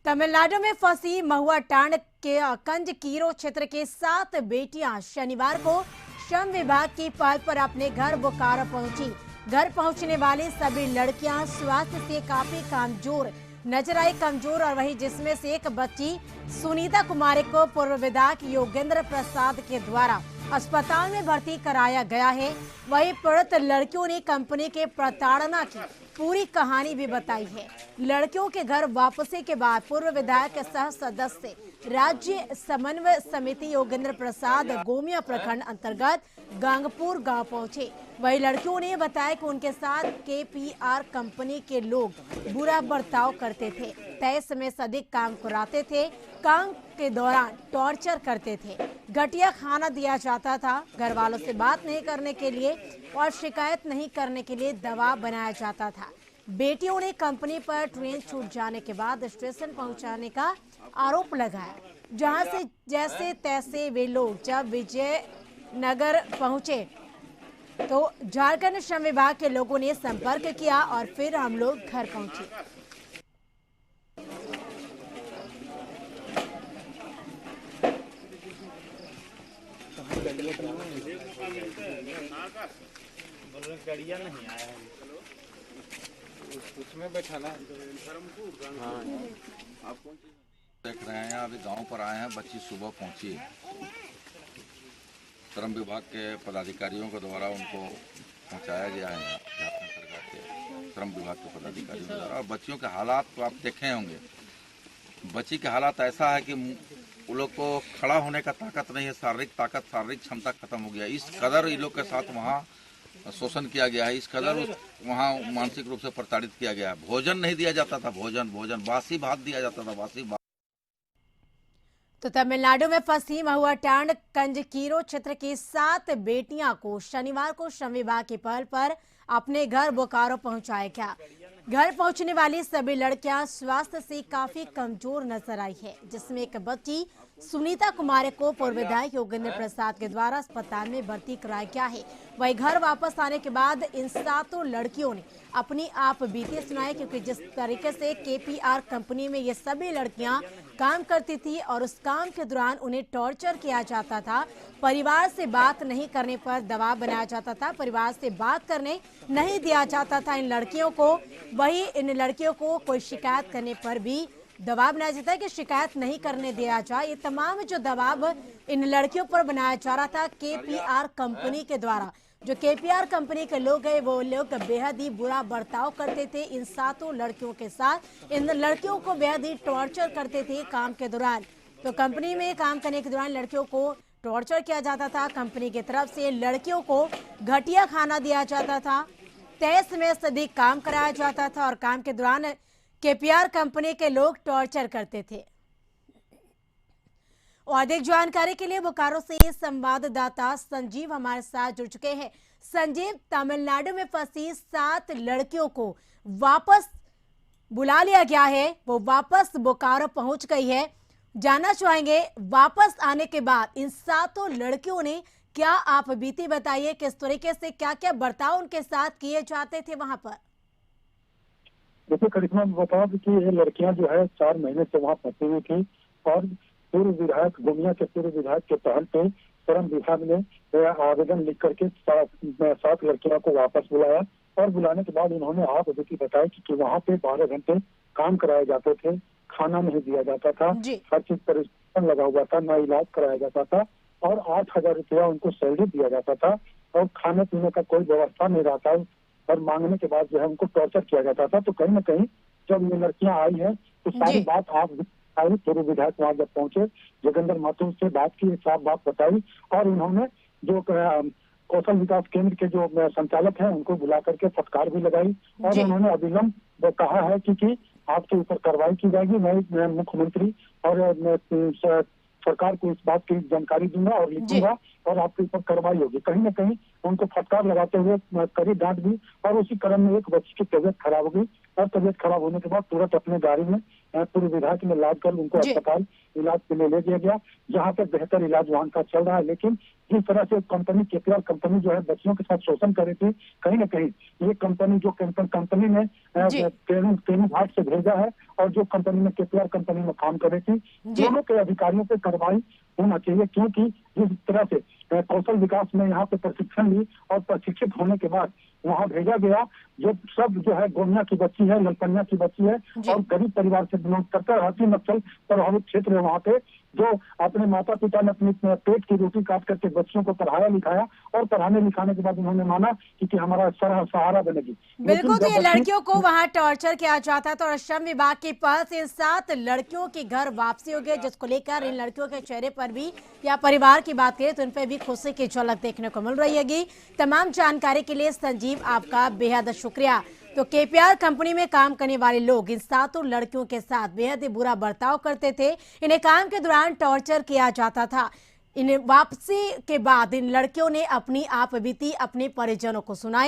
तमिलनाडु में फंसी महुआ टांड के कंजकीरो क्षेत्र के 7 बेटियां शनिवार को श्रम विभाग की पहल पर अपने घर बोकारो पहुंची। घर पहुंचने वाली सभी लड़कियां स्वास्थ्य से काफी कमजोर नजर आई और वही जिसमें से एक बच्ची सुनीता कुमारी को पूर्व विधायक योगेंद्र प्रसाद के द्वारा अस्पताल में भर्ती कराया गया है। वही पीड़ित लड़कियों ने कंपनी के प्रताड़ना की पूरी कहानी भी बताई है। लड़कियों के घर वापसी के बाद पूर्व विधायक सह सदस्य राज्य समन्वय समिति योगेंद्र प्रसाद गोमिया प्रखंड अंतर्गत गांगपुर गांव पहुंचे। वही लड़कियों ने बताया कि उनके साथ केपीआर कंपनी के लोग बुरा बर्ताव करते थे, तय समय से अधिक काम कराते थे, काम के दौरान टॉर्चर करते थे, घटिया खाना दिया जाता था, घर वालों से बात नहीं करने के लिए और शिकायत नहीं करने के लिए दबाव बनाया जाता था। बेटियों ने कंपनी पर ट्रेन छूट जाने के बाद स्टेशन पहुंचाने का आरोप लगाया, जहां से जैसे तैसे वे लोग जब विजयनगर पहुंचे तो झारखंड श्रम विभाग के लोगों ने संपर्क किया और फिर हम लोग घर पहुंचे। गड़िया नहीं आया है, उसमें बैठा ना। हाँ, आप कौन सी देख रहे हैं? अभी गांव पर आए हैं। बच्ची सुबह पहुंची, श्रम विभाग के पदाधिकारियों के द्वारा उनको पहुंचाया गया है झारखंड सरकार के श्रम विभाग के पदाधिकारियों के द्वारा। और बच्चियों के हालात तो आप देखे होंगे। बच्ची के हालात ऐसा है कि वो लोग को खड़ा होने का ताकत नहीं है, शारीरिक ताकत, शारीरिक क्षमता खत्म हो गया। इस कदर इन लोग के साथ वहाँ शोषण किया गया है, इस कदर वहाँ मानसिक रूप से प्रताड़ित किया गया है। भोजन नहीं दिया जाता था, भोजन बासी भात दिया जाता था, बासी भात। तो तमिलनाडु में फंसी महुआ टांड कंजकीरो क्षेत्र की 7 बेटियां को शनिवार को श्रम विभाग की पहल पर अपने घर बोकारो पहुंचाया गया। घर पहुंचने वाली सभी लड़कियां स्वास्थ्य से काफी कमजोर नजर आई है, जिसमें एक बच्ची सुनीता कुमारी को पूर्व विधायक योगेंद्र प्रसाद के द्वारा अस्पताल में भर्ती कराया गया है। वही घर वापस आने के बाद इन 7 लड़कियों ने अपनी आप बीते सुनाई, क्योंकि जिस तरीके से केपीआर कंपनी में ये सभी लड़कियां काम करती थी और उस काम के दौरान उन्हें टॉर्चर किया जाता था, परिवार से बात नहीं करने पर दबाव बनाया जाता था, परिवार से बात करने नहीं दिया जाता था इन लड़कियों को। वही इन लड़कियों को कोई शिकायत करने पर भी दबाव बनाया जाता है कि शिकायत नहीं करने दिया जाए। ये तमाम जो दबाव इन लड़कियों पर बनाया जा रहा था केपीआर कंपनी के द्वारा, जो केपीआर कंपनी के लोग हैं वो लोग बेहद ही बुरा बर्ताव करते थे इन 7 लड़कियों के साथ। इन लड़कियों को बेहद ही टॉर्चर करते थे काम के दौरान। तो कंपनी में काम करने के दौरान लड़कियों को टॉर्चर किया जाता था, कंपनी की तरफ से लड़कियों को घटिया खाना दिया जाता था, तय समय से अधिक काम कराया जाता था और काम के दौरान केपीआर कंपनी के लोग टॉर्चर करते थे। और अधिक जानकारी के लिए बोकारो से संवाददाता संजीव हमारे साथ जुड़ चुके हैं। संजीव, तमिलनाडु में फंसी 7 लड़कियों को वापस बुला लिया गया है, वो वापस बोकारो पहुंच गई है। जानना चाहेंगे वापस आने के बाद इन 7 लड़कियों ने क्या आप बीती बताइए, किस तरीके से क्या क्या बर्ताव उनके साथ किए जाते थे वहां पर? देखिए करिश्मा, बता दें कि ये लड़कियां जो है 4 महीने से वहाँ फंसी हुई थी और पूर्व विधायक गोमिया के पूर्व विधायक के पहल पे श्रम विभाग ने आवेदन लिख करके 7 लड़कियों को वापस बुलाया और बुलाने के बाद उन्होंने आप अभी बताया कि वहाँ पे 12 घंटे काम कराए जाते थे, खाना नहीं दिया जाता था, हर चीज पर रिस्ट्रिक्शन लगा हुआ था, ना इलाज कराया जाता था और 8,000 रुपया उनको सैलरी दिया जाता था और खाने पीने का कोई व्यवस्था नहीं रहता और मांगने के बाद जो है उनको टॉर्चर किया जाता था। तो कहीं ना कहीं जब ये लड़कियां आई है तो सारी बात आप आई, पूर्व विधायक वहां जब पहुंचे, जोगेंद्र माथुर से बात की, साफ बात बताई और उन्होंने जो कौशल विकास केंद्र के जो संचालक हैं उनको बुला करके फटकार भी लगाई और उन्होंने अविलंब कहा है कि आपके ऊपर कार्रवाई की जाएगी। मैं मुख्यमंत्री और सरकार को इस बात की जानकारी दूंगा और लिखूंगा और आपके ऊपर कार्रवाई होगी। कहीं ना कहीं उनको फटकार लगाते हुए कड़ी डांट दी और उसी क्रम में एक बच्ची की तबीयत खराब हो गई और तबीयत खराब होने के बाद तुरंत अपने गाड़ी में पूर्व विधायक ने लाद कर उनको जी। अस्पताल इलाज के लिए ले दिया गया, जहाँ पे बेहतर इलाज वहाँ का चल रहा है। लेकिन जिस तरह से कंपनी केपीआर कंपनी जो है बच्चियों के साथ शोषण कर रही थी, कहीं ना कहीं ये कंपनी जो कंपनी ने जी। ट्रेनिंग घाट से भेजा है और जो कंपनी में केपीआर कंपनी में काम कर रही थी, जी। दोनों के अधिकारियों पे कार्रवाई होना चाहिए। क्योंकि जिस तरह से कौशल विकास में यहाँ पे प्रशिक्षण ली और प्रशिक्षित होने के बाद वहाँ भेजा गया, जो सब जो है गोमिया की बच्ची है, ललपनिया की बच्ची है जी। और गरीब परिवार से बिलोंग करता है, हल्की नक्सल प्रभावित क्षेत्र है वहाँ पे, जो अपने माता पिता ने अपनी पेट की रोटी काट करके बच्चों को पढ़ाया लिखाया और पढ़ाने लिखाने के बाद उन्होंने माना कि हमारा सहारा बनेगी। बिल्कुल, तो ये जब बच्ची- लड़कियों को वहां टॉर्चर किया जाता है, तो श्रम विभाग की पहल से इन 7 लड़कियों की घर वापसी हो गई, जिसको लेकर इन लड़कियों के चेहरे पर भी या परिवार की बात करें तो इन पे भी खुशी की झलक देखने को मिल रही है। तमाम जानकारी के लिए संजीव आपका बेहद शुक्रिया। तो केपीआर कंपनी में काम करने वाले लोग इन 7 लड़कियों के साथ बेहद ही बुरा बर्ताव करते थे, इन्हें काम के दौरान टॉर्चर किया जाता था। इन वापसी के बाद इन लड़कियों ने अपनी आप बीती अपने परिजनों को सुनाई।